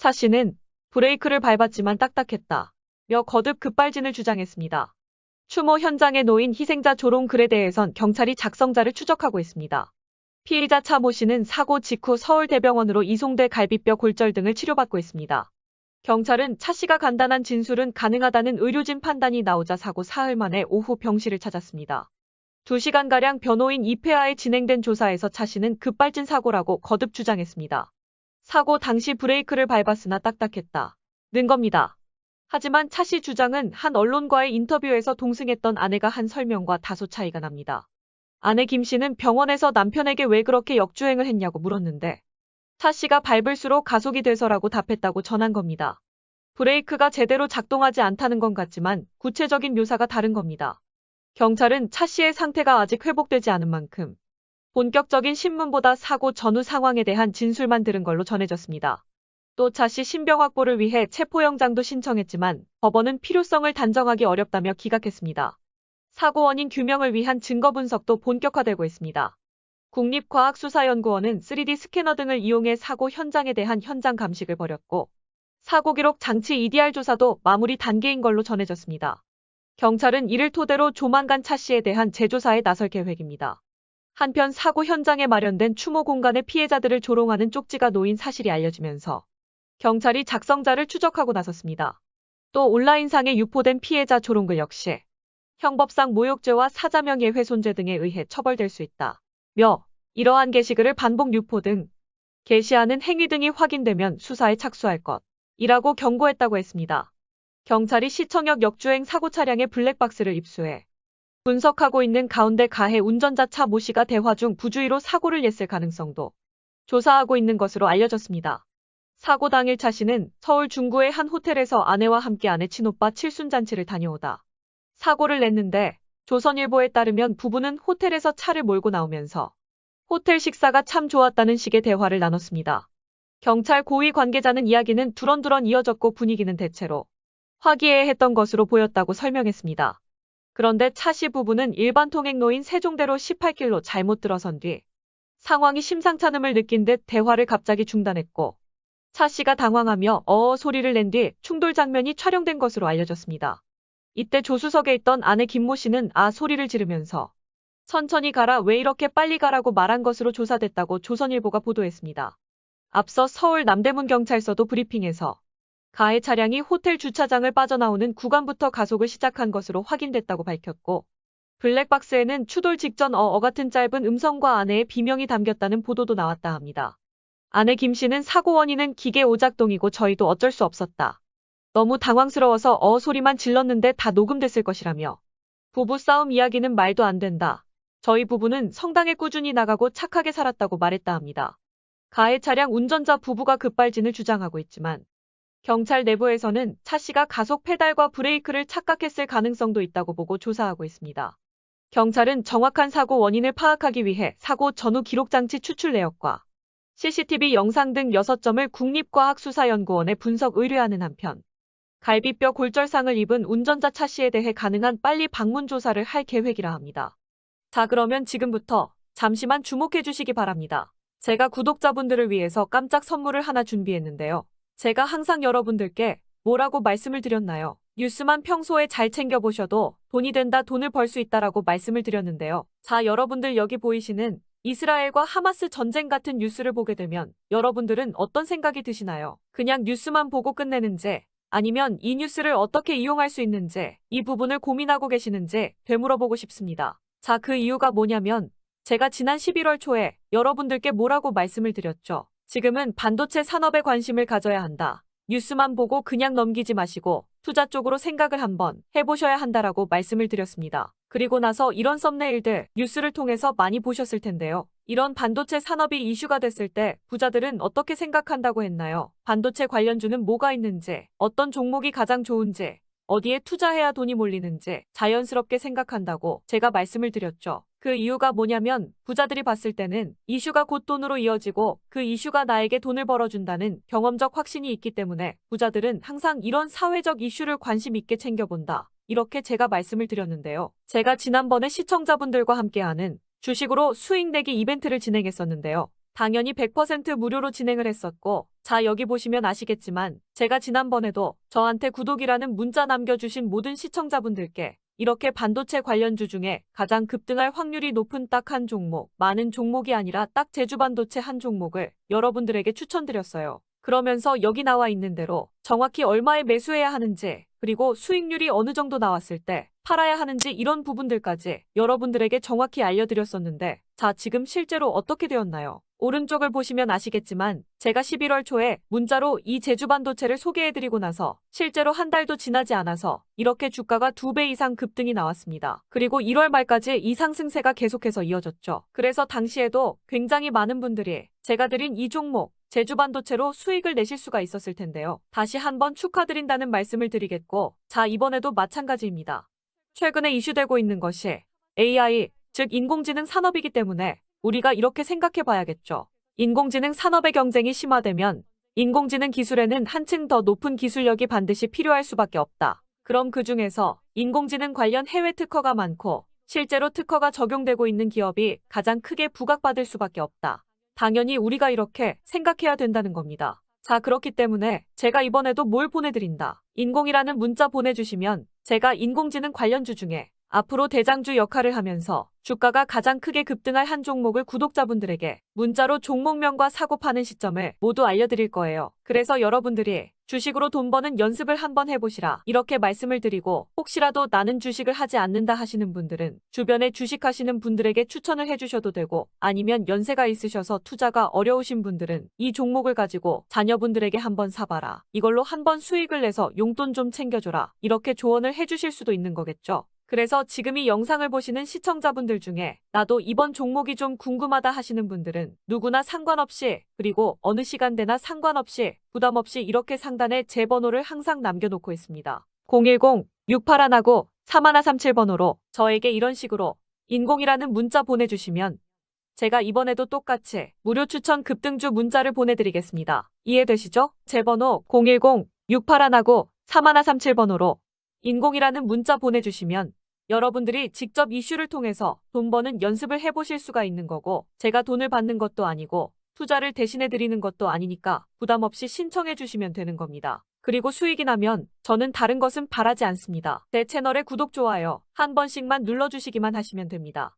차 씨는 브레이크를 밟았지만 딱딱했다 며 거듭 급발진을 주장했습니다. 추모 현장에 놓인 희생자 조롱 글에 대해선 경찰이 작성자를 추적하고 있습니다. 피의자 차 모 씨는 사고 직후 서울대병원으로 이송돼 갈비뼈 골절 등을 치료받고 있습니다. 경찰은 차 씨가 간단한 진술은 가능하다는 의료진 판단이 나오자 사고 사흘 만에 오후 병실을 찾았습니다. 2시간가량 변호인 이회하에 진행된 조사에서 차 씨는 급발진 사고라고 거듭 주장했습니다. 사고 당시 브레이크를 밟았으나 딱딱했다 는 겁니다. 하지만 차 씨 주장은 한 언론과의 인터뷰에서 동승했던 아내가 한 설명과 다소 차이가 납니다. 아내 김 씨는 병원에서 남편에게 왜 그렇게 역주행을 했냐고 물었는데 차 씨가 밟을수록 가속이 돼서라고 답했다고 전한 겁니다. 브레이크가 제대로 작동하지 않다는 건 같지만 구체적인 묘사가 다른 겁니다. 경찰은 차 씨의 상태가 아직 회복되지 않은 만큼 본격적인 신문보다 사고 전후 상황에 대한 진술만 들은 걸로 전해졌습니다. 또 차 씨 신병 확보를 위해 체포영장도 신청했지만 법원은 필요성을 단정하기 어렵다며 기각했습니다. 사고 원인 규명을 위한 증거 분석도 본격화되고 있습니다. 국립과학수사연구원은 3D 스캐너 등을 이용해 사고 현장에 대한 현장 감식을 벌였고 사고 기록 장치 EDR 조사도 마무리 단계인 걸로 전해졌습니다. 경찰은 이를 토대로 조만간 차 씨에 대한 재조사에 나설 계획입니다. 한편 사고 현장에 마련된 추모 공간에 피해자들을 조롱하는 쪽지가 놓인 사실이 알려지면서 경찰이 작성자를 추적하고 나섰습니다. 또 온라인상에 유포된 피해자 조롱글 역시 형법상 모욕죄와 사자명예훼손죄 등에 의해 처벌될 수 있다 며 이러한 게시글을 반복 유포 등 게시하는 행위 등이 확인되면 수사에 착수할 것이라고 경고했다고 했습니다. 경찰이 시청역 역주행 사고 차량의 블랙박스를 입수해 분석하고 있는 가운데 가해 운전자 차 모 씨가 대화 중 부주의로 사고를 냈을 가능성도 조사하고 있는 것으로 알려졌습니다. 사고 당일 차 씨는 서울 중구의 한 호텔에서 아내와 함께 아내 친오빠 칠순잔치를 다녀오다 사고를 냈는데 조선일보에 따르면 부부는 호텔에서 차를 몰고 나오면서 호텔 식사가 참 좋았다는 식의 대화를 나눴습니다. 경찰 고위 관계자는 이야기는 두런두런 이어졌고 분위기는 대체로 화기애애했던 것으로 보였다고 설명했습니다. 그런데 차 씨 부부는 일반 통행로인 세종대로 18길로 잘못 들어선 뒤 상황이 심상찮음을 느낀 듯 대화를 갑자기 중단했고 차 씨가 당황하며 어어 소리를 낸 뒤 충돌 장면이 촬영된 것으로 알려졌습니다. 이때 조수석에 있던 아내 김 모 씨는 아 소리를 지르면서 천천히 가라 왜 이렇게 빨리 가라고 말한 것으로 조사됐다고 조선일보가 보도했습니다. 앞서 서울 남대문 경찰서도 브리핑에서 가해 차량이 호텔 주차장을 빠져나오는 구간부터 가속을 시작한 것으로 확인됐다고 밝혔고 블랙박스에는 추돌 직전 같은 짧은 음성과 아내의 비명이 담겼다는 보도도 나왔다 합니다. 아내 김 씨는 사고 원인은 기계 오작동이고 저희도 어쩔 수 없었다. 너무 당황스러워서 소리만 질렀는데 다 녹음됐을 것이라며 부부 싸움 이야기는 말도 안 된다. 저희 부부는 성당에 꾸준히 나가고 착하게 살았다고 말했다 합니다. 가해 차량 운전자 부부가 급발진을 주장하고 있지만 경찰 내부에서는 차 씨가 가속 페달과 브레이크를 착각했을 가능성도 있다고 보고 조사하고 있습니다. 경찰은 정확한 사고 원인을 파악하기 위해 사고 전후 기록장치 추출 내역과 CCTV 영상 등 6점을 국립과학수사연구원에 분석 의뢰하는 한편 갈비뼈 골절상을 입은 운전자 차 씨에 대해 가능한 빨리 방문 조사를 할 계획이라 합니다. 자, 그러면 지금부터 잠시만 주목해 주시기 바랍니다. 제가 구독자분들을 위해서 깜짝 선물을 하나 준비했는데요. 제가 항상 여러분들께 뭐라고 말씀을 드렸나요? 뉴스만 평소에 잘 챙겨보셔도 돈이 된다, 돈을 벌 수 있다라고 말씀을 드렸는데요. 자, 여러분들 여기 보이시는 이스라엘과 하마스 전쟁 같은 뉴스를 보게 되면 여러분들은 어떤 생각이 드시나요? 그냥 뉴스만 보고 끝내는지 아니면 이 뉴스를 어떻게 이용할 수 있는지 이 부분을 고민하고 계시는지 되물어보고 싶습니다. 자, 그 이유가 뭐냐면 제가 지난 11월 초에 여러분들께 뭐라고 말씀을 드렸죠. 지금은 반도체 산업에 관심을 가져야 한다. 뉴스만 보고 그냥 넘기지 마시고 투자 쪽으로 생각을 한번 해보셔야 한다라고 말씀을 드렸습니다. 그리고 나서 이런 썸네일들 뉴스를 통해서 많이 보셨을 텐데요. 이런 반도체 산업이 이슈가 됐을 때 부자들은 어떻게 생각한다고 했나요? 반도체 관련주는 뭐가 있는지, 어떤 종목이 가장 좋은지, 어디에 투자해야 돈이 몰리는지 자연스럽게 생각한다고 제가 말씀을 드렸죠. 그 이유가 뭐냐면 부자들이 봤을 때는 이슈가 곧 돈으로 이어지고 그 이슈가 나에게 돈을 벌어준다는 경험적 확신이 있기 때문에 부자들은 항상 이런 사회적 이슈를 관심 있게 챙겨본다. 이렇게 제가 말씀을 드렸는데요. 제가 지난번에 시청자분들과 함께하는 주식으로 수익 내기 이벤트를 진행했었는데요. 당연히 100% 무료로 진행을 했었고, 자, 여기 보시면 아시겠지만 제가 지난번에도 저한테 구독이라는 문자 남겨주신 모든 시청자분들께 이렇게 반도체 관련주 중에 가장 급등할 확률이 높은 딱 한 종목, 많은 종목이 아니라 딱 제주반도체 한 종목을 여러분들에게 추천드렸어요. 그러면서 여기 나와 있는 대로 정확히 얼마에 매수해야 하는지, 그리고 수익률이 어느 정도 나왔을 때 팔아야 하는지 이런 부분들까지 여러분들에게 정확히 알려드렸었는데, 자, 지금 실제로 어떻게 되었나요? 오른쪽을 보시면 아시겠지만 제가 11월 초에 문자로 이 제주반도체를 소개해드리고 나서 실제로 한 달도 지나지 않아서 이렇게 주가가 2배 이상 급등이 나왔습니다. 그리고 1월 말까지 이 상승세가 계속해서 이어졌죠. 그래서 당시에도 굉장히 많은 분들이 제가 드린 이 종목 제주반도체로 수익을 내실 수가 있었을 텐데요. 다시 한번 축하드린다는 말씀을 드리겠고, 자, 이번에도 마찬가지입니다. 최근에 이슈되고 있는 것이 AI, 즉 인공지능 산업이기 때문에 우리가 이렇게 생각해 봐야겠죠. 인공지능 산업의 경쟁이 심화되면 인공지능 기술에는 한층 더 높은 기술력이 반드시 필요할 수밖에 없다. 그럼 그 중에서 인공지능 관련 해외 특허가 많고 실제로 특허가 적용되고 있는 기업이 가장 크게 부각받을 수밖에 없다. 당연히 우리가 이렇게 생각해야 된다는 겁니다. 자, 그렇기 때문에 제가 이번에도 뭘 보내드린다. 인공이라는 문자 보내주시면 제가 인공지능 관련주 중에 앞으로 대장주 역할을 하면서 주가가 가장 크게 급등할 한 종목을 구독자분들에게 문자로 종목명과 사고 파는 시점을 모두 알려드릴 거예요. 그래서 여러분들이 주식으로 돈 버는 연습을 한번 해보시라, 이렇게 말씀을 드리고, 혹시라도 나는 주식을 하지 않는다 하시는 분들은 주변에 주식하시는 분들에게 추천을 해주셔도 되고, 아니면 연세가 있으셔서 투자가 어려우신 분들은 이 종목을 가지고 자녀분들에게 한번 사봐라, 이걸로 한번 수익을 내서 용돈 좀 챙겨줘라, 이렇게 조언을 해주실 수도 있는 거겠죠. 그래서 지금 이 영상을 보시는 시청자분들 중에 나도 이번 종목이 좀 궁금하다 하시는 분들은 누구나 상관없이, 그리고 어느 시간대나 상관없이 부담 없이 이렇게 상단에 제 번호를 항상 남겨놓고 있습니다. 010-6819-3137번호로 저에게 이런 식으로 인공이라는 문자 보내주시면 제가 이번에도 똑같이 무료 추천 급등주 문자를 보내드리겠습니다. 이해되시죠? 제 번호 010-6819-3137번호로 인공이라는 문자 보내주시면 여러분들이 직접 이슈를 통해서 돈 버는 연습을 해보실 수가 있는 거고, 제가 돈을 받는 것도 아니고 투자를 대신해 드리는 것도 아니니까 부담 없이 신청해 주시면 되는 겁니다. 그리고 수익이 나면 저는 다른 것은 바라지 않습니다. 제 채널의 구독, 좋아요 한 번씩만 눌러주시기만 하시면 됩니다.